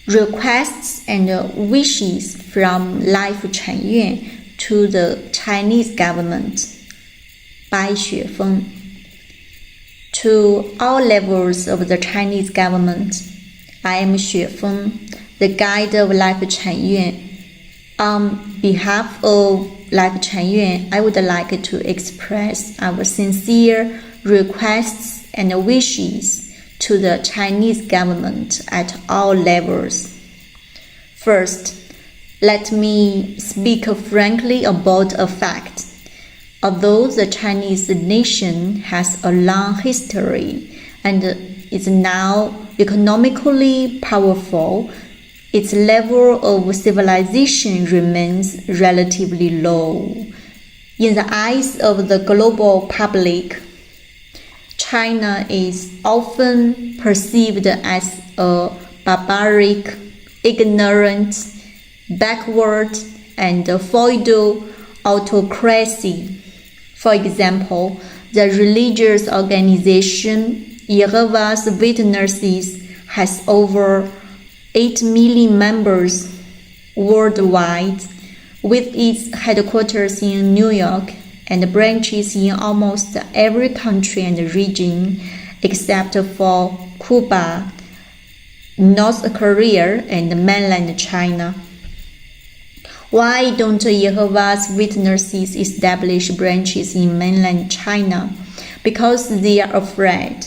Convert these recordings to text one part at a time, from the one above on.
Requests and wishes from Lifechanyuan to the Chinese government by Xuefeng. To all levels of the Chinese government, I am Xuefeng, the guide of Lifechanyuan. On behalf of Lifechanyuan, I would like to express our sincere requests and wishes to the Chinese government at all levels. First, let me speak frankly about a fact. Although the Chinese nation has a long history and is now economically powerful, its level of civilization remains relatively low. In the eyes of the global public, China is often perceived as a barbaric, ignorant, backward, and feudal autocracy. For example, the religious organization Jehovah's Witnesses has over 8 million members worldwide, with its headquarters in New York and branches in almost every country and region except for Cuba, North Korea, and mainland China. Why don't Jehovah's Witnesses establish branches in mainland China? Because they are afraid.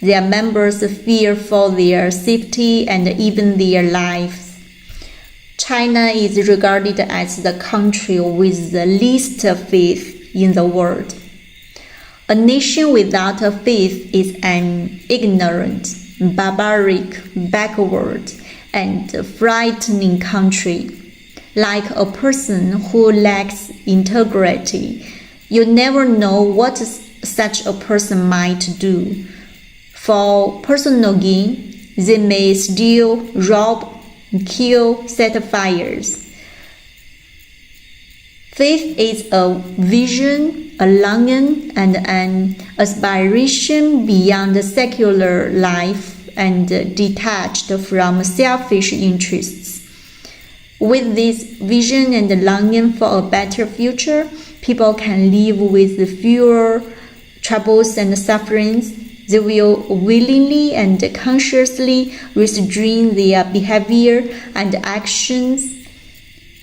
Their members fear for their safety and even their lives. China is regarded as the country with the least faith in the world. A nation without a faith is an ignorant, barbaric, backward, and frightening country. Like a person who lacks integrity, you never know what such a person might do. For personal gain, they may steal, rob, kill, set fires. Faith is a vision, a longing, and an aspiration beyond secular life and detached from selfish interests. With this vision and longing for a better future, people can live with fewer troubles and sufferings. They will willingly and consciously restrain their behavior and actions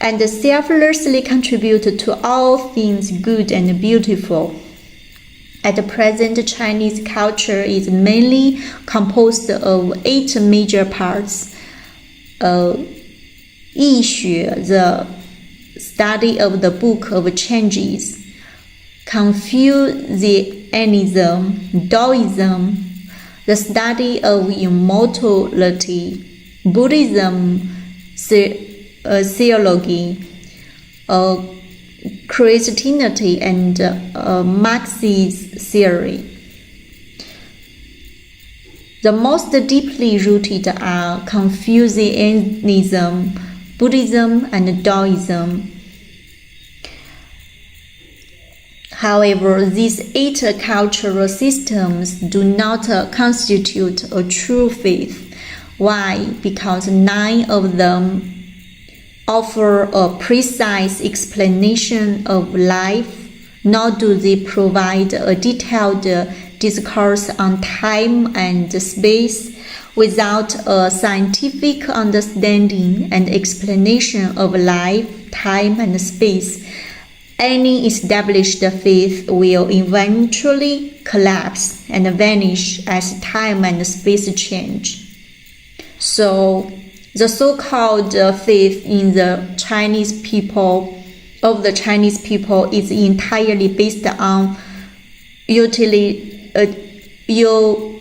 and selflessly contribute to all things good and beautiful. At present, Chinese culture is mainly composed of 8 major parts. Yixue, the study of the Book of Changes; Confucianism; Taoism, the study of immortality; Buddhism, theology; Christianity, and Marxist theory. The most deeply rooted are Confucianism, Buddhism, and Taoism. However, these 8 cultural systems do not constitute a true faith. Why? Because 9 of them offer a precise explanation of life, nor do they provide a detailed discourse on time and space. Without a scientific understanding and explanation of life, time, and space, any established faith will eventually collapse and vanish as time and space change. So, the so-called faith in the Chinese people is entirely based on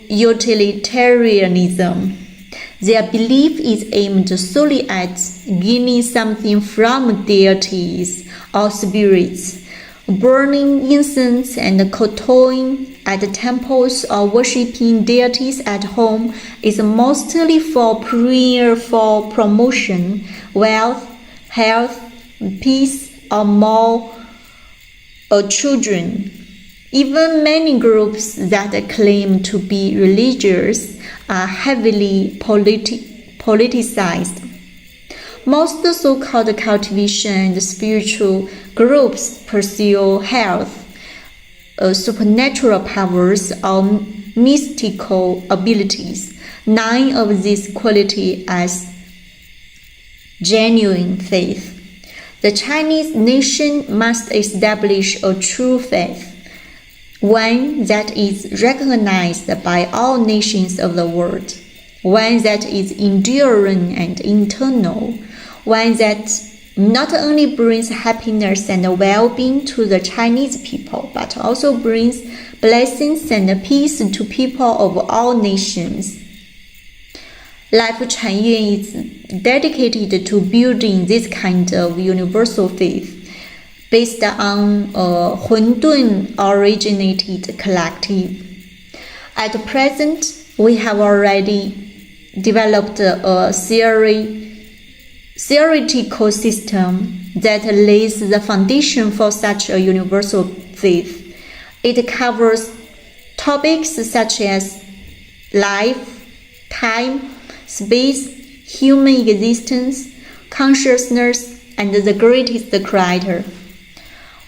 utilitarianism. Their belief is aimed solely at gaining something from deities or spirits. Burning incense and kowtowing at temples or worshipping deities at home is mostly for prayer for promotion, wealth, health, peace, or more children. Even many groups that claim to be religious are heavily politicized. Most so-called cultivation and spiritual groups pursue health, supernatural powers, or mystical abilities, none of these qualities as genuine faith. The Chinese nation must establish a true faith, one that is recognized by all nations of the world, one that is enduring and eternal, one that not only brings happiness and well-being to the Chinese people, but also brings blessings and peace to people of all nations. Lifechanyuan is dedicated to building this kind of universal faith based on a Huntun-originated collective. At present, we have already developed a theoretical system that lays the foundation for such a universal faith. It covers topics such as life, time, space, human existence, consciousness, and the greatest creator.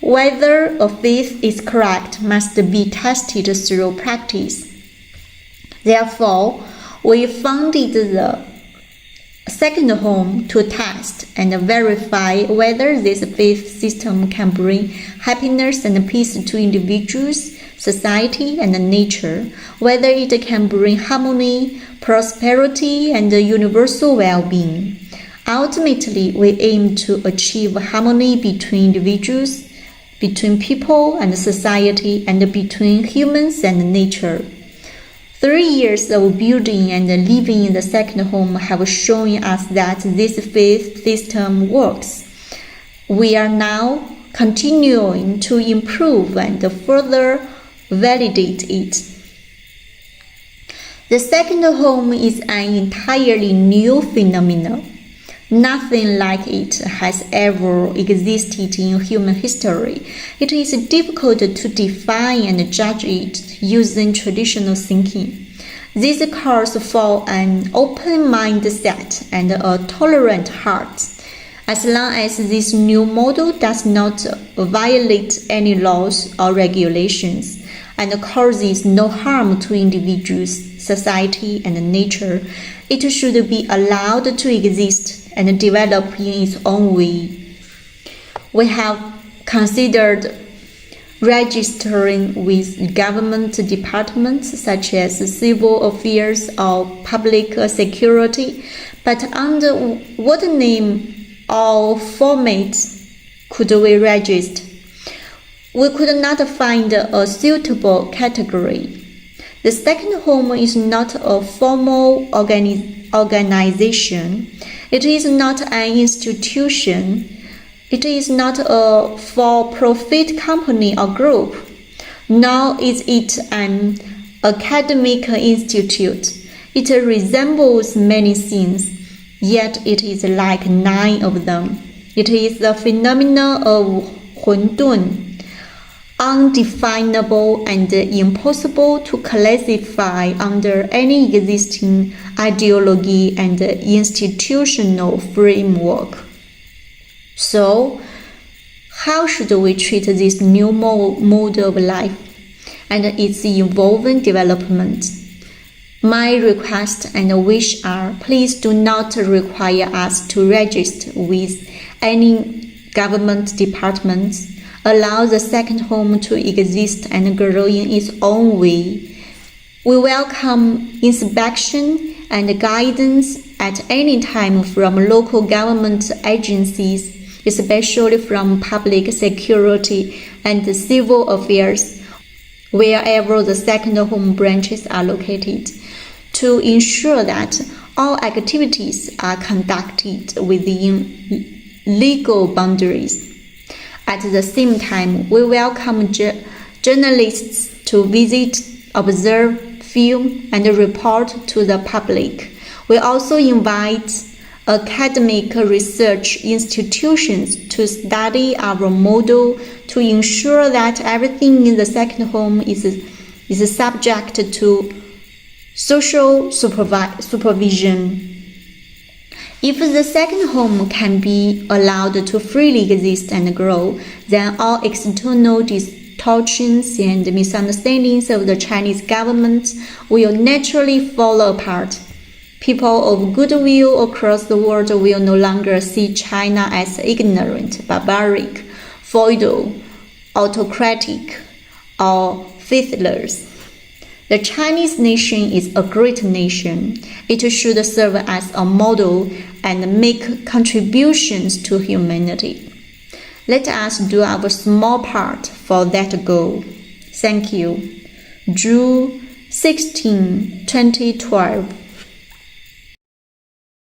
Whether a faith is correct must be tested through practice. Therefore, we founded the second home to test and verify whether this faith system can bring happiness and peace to individuals, society, and nature, whether it can bring harmony, prosperity, and universal well-being. Ultimately, we aim to achieve harmony between individuals, between people and society, and between humans and nature. 3 years of building and living in the second home have shown us that this faith system works. We are now continuing to improve and further validate it. The second home is an entirely new phenomenon. Nothing like it has ever existed in human history. It is difficult to define and judge it using traditional thinking. This calls for an open mindset and a tolerant heart. As long as this new model does not violate any laws or regulations and causes no harm to individuals, society, and nature, it should be allowed to exist and develop in its own way. We have considered registering with government departments such as civil affairs or public security, but under what name or format could we register? We could not find a suitable category. The second home is not a formal organization. It is not an institution. It is not a for-profit company or group, nor is it an academic institute. It resembles many things, yet it is like none of them. It is the phenomenon of Huntun, undefinable and impossible to classify under any existing ideology and institutional framework. So, how should we treat this new mode of life and its evolving development? My request and wish are, please do not require us to register with any government departments. Allow the second home to exist and grow in its own way. We welcome inspection and guidance at any time from local government agencies, especially from public security and civil affairs, wherever the second home branches are located, to ensure that all activities are conducted within legal boundaries. At the same time, we welcome journalists to visit, observe, film, and report to the public. We also invite academic research institutions to study our model to ensure that everything in the second home is subject to social supervision. If the second home can be allowed to freely exist and grow, then all external distortions and misunderstandings of the Chinese government will naturally fall apart. People of goodwill across the world will no longer see China as ignorant, barbaric, feudal, autocratic, or faithless. The Chinese nation is a great nation. It should serve as a model and make contributions to humanity. Let us do our small part for that goal. Thank you. June 16, 2012.